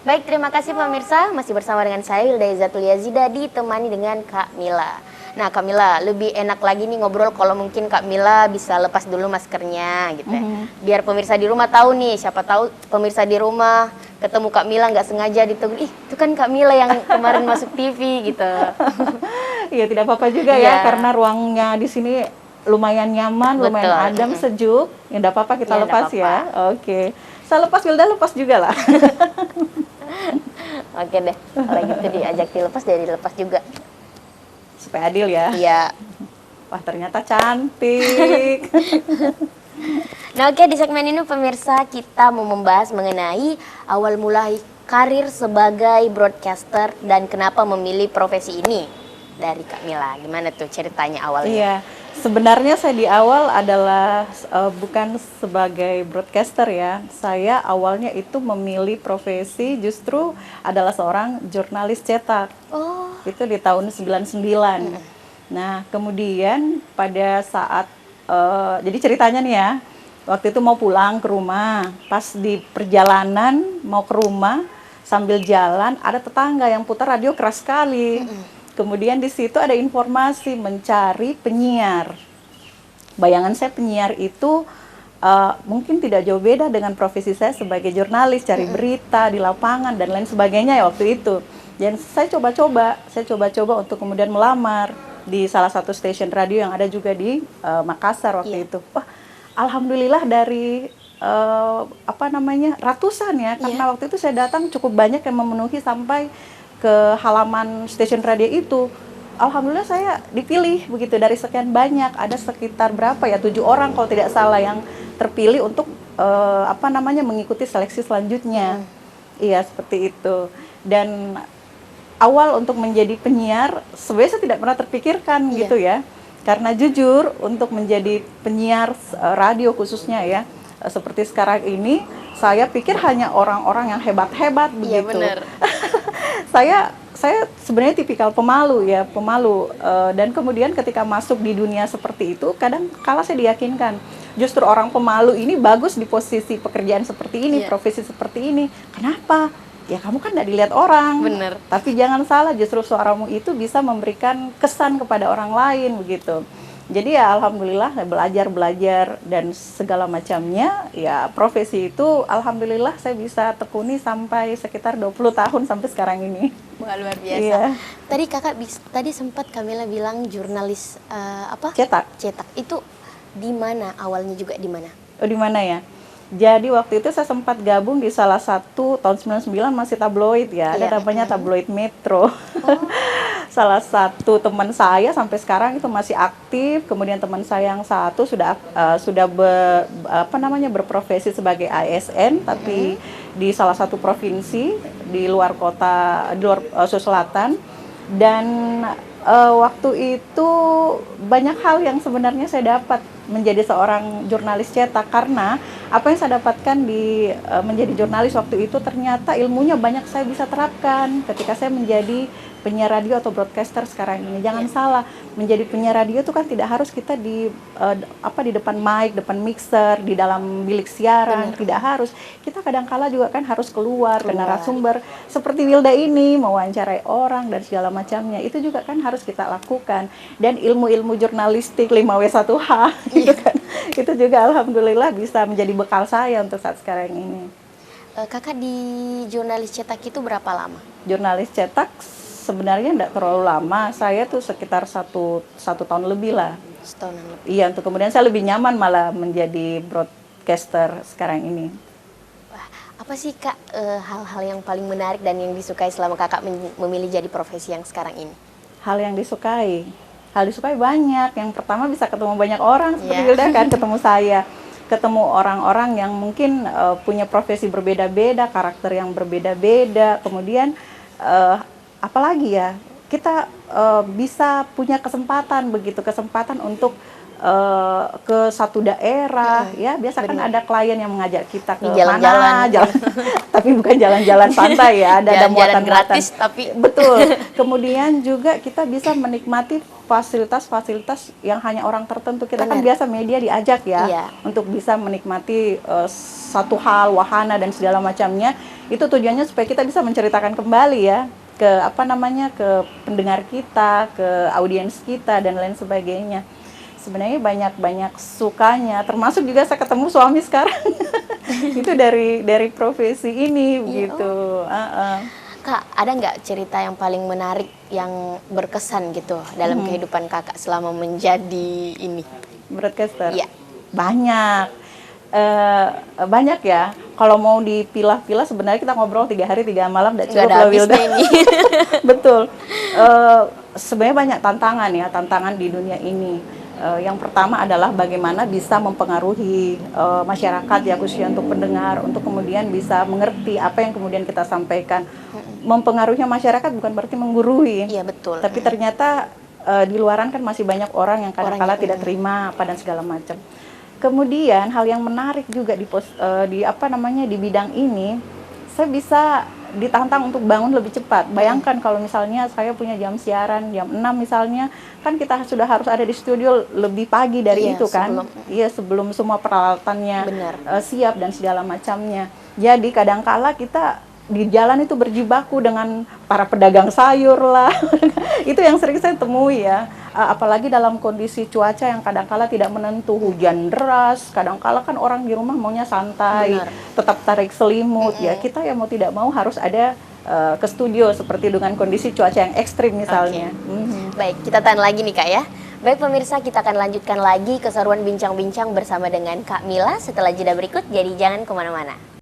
Baik, terima kasih pemirsa. Masih bersama dengan saya Wilda Izzatul Yazida ditemani dengan Kak Mila. Nah, Kak Mila, lebih enak lagi nih ngobrol kalau mungkin Kak Mila bisa lepas dulu maskernya gitu ya. Biar pemirsa di rumah tahu nih, siapa tahu pemirsa di rumah ketemu Kak Mila nggak sengaja ditunggu, ih itu kan Kak Mila yang kemarin masuk TV gitu. Iya, tidak apa-apa juga ya, Iya. karena ruangnya di sini lumayan nyaman, lumayan Betul, adem, sejuk. Ya, enggak apa-apa kita Ya, nggak lepas apa-apa. ya. Oke. Saya lepas, Wilda lepas juga lah. Oke deh, kalau gitu diajak dilepas, jadi dilepas juga. Supaya adil ya. Iya. Wah, ternyata cantik. Nah, oke, di segmen ini pemirsa kita mau membahas mengenai awal mulai karir sebagai broadcaster dan kenapa memilih profesi ini. Dari Kak Mila, gimana tuh ceritanya awalnya? Iya, sebenarnya saya di awal adalah bukan sebagai broadcaster ya. Saya awalnya itu memilih profesi justru adalah seorang jurnalis cetak. Oh, Itu di tahun 99. Nah, kemudian pada saat jadi ceritanya nih ya, waktu itu mau pulang ke rumah, pas di perjalanan mau ke rumah sambil jalan ada tetangga yang putar radio keras sekali. Kemudian di situ ada informasi mencari penyiar. Bayangan saya penyiar itu mungkin tidak jauh beda dengan profesi saya sebagai jurnalis, cari berita di lapangan dan lain sebagainya ya waktu itu. Dan saya coba-coba untuk kemudian melamar di salah satu stasiun radio yang ada juga di Makassar waktu itu. Wah, alhamdulillah dari ratusan ya, karena waktu itu saya datang cukup banyak yang memenuhi sampai ke halaman stasiun radio itu. Alhamdulillah saya dipilih begitu dari sekian banyak, ada sekitar berapa ya, 7 orang kalau tidak salah yang terpilih untuk mengikuti seleksi selanjutnya. Iya, seperti itu. Dan awal untuk menjadi penyiar sebenarnya saya tidak pernah terpikirkan gitu ya. Karena jujur untuk menjadi penyiar radio khususnya ya, seperti sekarang ini, saya pikir hanya orang-orang yang hebat-hebat begitu. benar. Saya sebenarnya tipikal pemalu ya, dan kemudian ketika masuk di dunia seperti itu, kadang kala saya diyakinkan justru orang pemalu ini bagus di posisi pekerjaan seperti ini, profesi seperti ini. Kenapa? Ya kamu kan tidak dilihat orang. Bener. Tapi jangan salah, justru suaramu itu bisa memberikan kesan kepada orang lain begitu. Jadi ya alhamdulillah belajar dan segala macamnya, ya profesi itu alhamdulillah saya bisa tekuni sampai sekitar 20 tahun sampai sekarang ini. Wah, luar biasa. Iya. Tadi kakak tadi sempat Kamila bilang jurnalis Cetak. Cetak itu di mana awalnya, juga di mana? Oh, di mana ya? Jadi waktu itu saya sempat gabung di salah satu tahun 99 masih tabloid ya, ada namanya tabloid Metro. Salah satu teman saya sampai sekarang itu masih aktif. Kemudian teman saya yang satu sudah berprofesi sebagai ASN, tapi di salah satu provinsi di luar kota, di luar Sulawesi Selatan. Dan waktu itu banyak hal yang sebenarnya saya dapat menjadi seorang jurnalis cetak, karena apa yang saya dapatkan di menjadi jurnalis waktu itu ternyata ilmunya banyak saya bisa terapkan ketika saya menjadi penyiar radio atau broadcaster sekarang ini. Jangan salah, menjadi penyiar radio itu kan tidak harus kita di depan mic, depan mixer, di dalam bilik siaran, tidak harus. Kita kadang-kala juga kan harus keluar ke narasumber seperti Wilda ini, mewawancarai orang dan segala macamnya. Itu juga kan harus kita lakukan. Dan ilmu-ilmu jurnalistik 5W1H gitu kan. Itu juga alhamdulillah bisa menjadi bekal saya untuk saat sekarang ini. Kakak di jurnalis cetak itu berapa lama? Jurnalis cetak sebenarnya tidak terlalu lama, saya tuh sekitar satu tahun lebih lah. Setahunan lebih. Iya, untuk kemudian saya lebih nyaman malah menjadi broadcaster sekarang ini. Wah, apa sih Kak hal-hal yang paling menarik dan yang disukai selama kakak memilih jadi profesi yang sekarang ini? Hal disukai banyak. Yang pertama bisa ketemu banyak orang seperti Wilda kan, ketemu saya. Ketemu orang-orang yang mungkin punya profesi berbeda-beda, karakter yang berbeda-beda. Kemudian apalagi ya, kita bisa punya kesempatan untuk ke satu daerah, ya biasa kan ada klien yang mengajak kita ke Di jalan-jalan. mana, tapi bukan jalan-jalan santai ya, ada Jalan-jalan muatan-muatan gratis, tapi betul. Kemudian juga kita bisa menikmati fasilitas-fasilitas yang hanya orang tertentu. Kita kan biasa media diajak ya Iya. untuk bisa menikmati satu hal, wahana dan segala macamnya. Itu tujuannya supaya kita bisa menceritakan kembali ya ke ke pendengar kita, ke audiens kita dan lain sebagainya. Sebenarnya banyak sukanya, termasuk juga saya ketemu suami sekarang. Itu dari profesi ini begitu. Kak, ada nggak cerita yang paling menarik yang berkesan gitu dalam kehidupan kakak selama menjadi ini? Broadcaster. Iya. Banyak. Banyak ya. Kalau mau dipilah-pilah sebenarnya kita ngobrol 3 hari 3 malam Nggak ada habisnya ini. Betul. Sebenarnya banyak tantangan di dunia ini. Yang pertama adalah bagaimana bisa mempengaruhi masyarakat ya, khususnya untuk pendengar, untuk kemudian bisa mengerti apa yang kemudian kita sampaikan. Mempengaruhi masyarakat bukan berarti menggurui. Iya, betul. Tapi ternyata di luaran kan masih banyak orang yang kadang-kala tidak terima apa dan segala macam. Kemudian hal yang menarik juga di bidang ini, saya bisa ditantang untuk bangun lebih cepat. Bayangkan kalau misalnya saya punya jam siaran jam 6 misalnya, kan kita sudah harus ada di studio lebih pagi dari itu kan. Sebelum semua peralatannya siap dan segala macamnya. Jadi kadangkala kita di jalan itu berjibaku dengan para pedagang sayur lah. Itu yang sering saya temui ya. Apalagi dalam kondisi cuaca yang kadangkala tidak menentu, hujan deras, kadangkala kan orang di rumah maunya santai, tetap tarik selimut ya. Kita ya mau tidak mau harus ada ke studio seperti dengan kondisi cuaca yang ekstrim misalnya. Baik, kita tahan lagi nih Kak ya. Baik pemirsa, kita akan lanjutkan lagi keseruan bincang-bincang bersama dengan Kak Mila setelah jeda berikut, jadi jangan kemana-mana.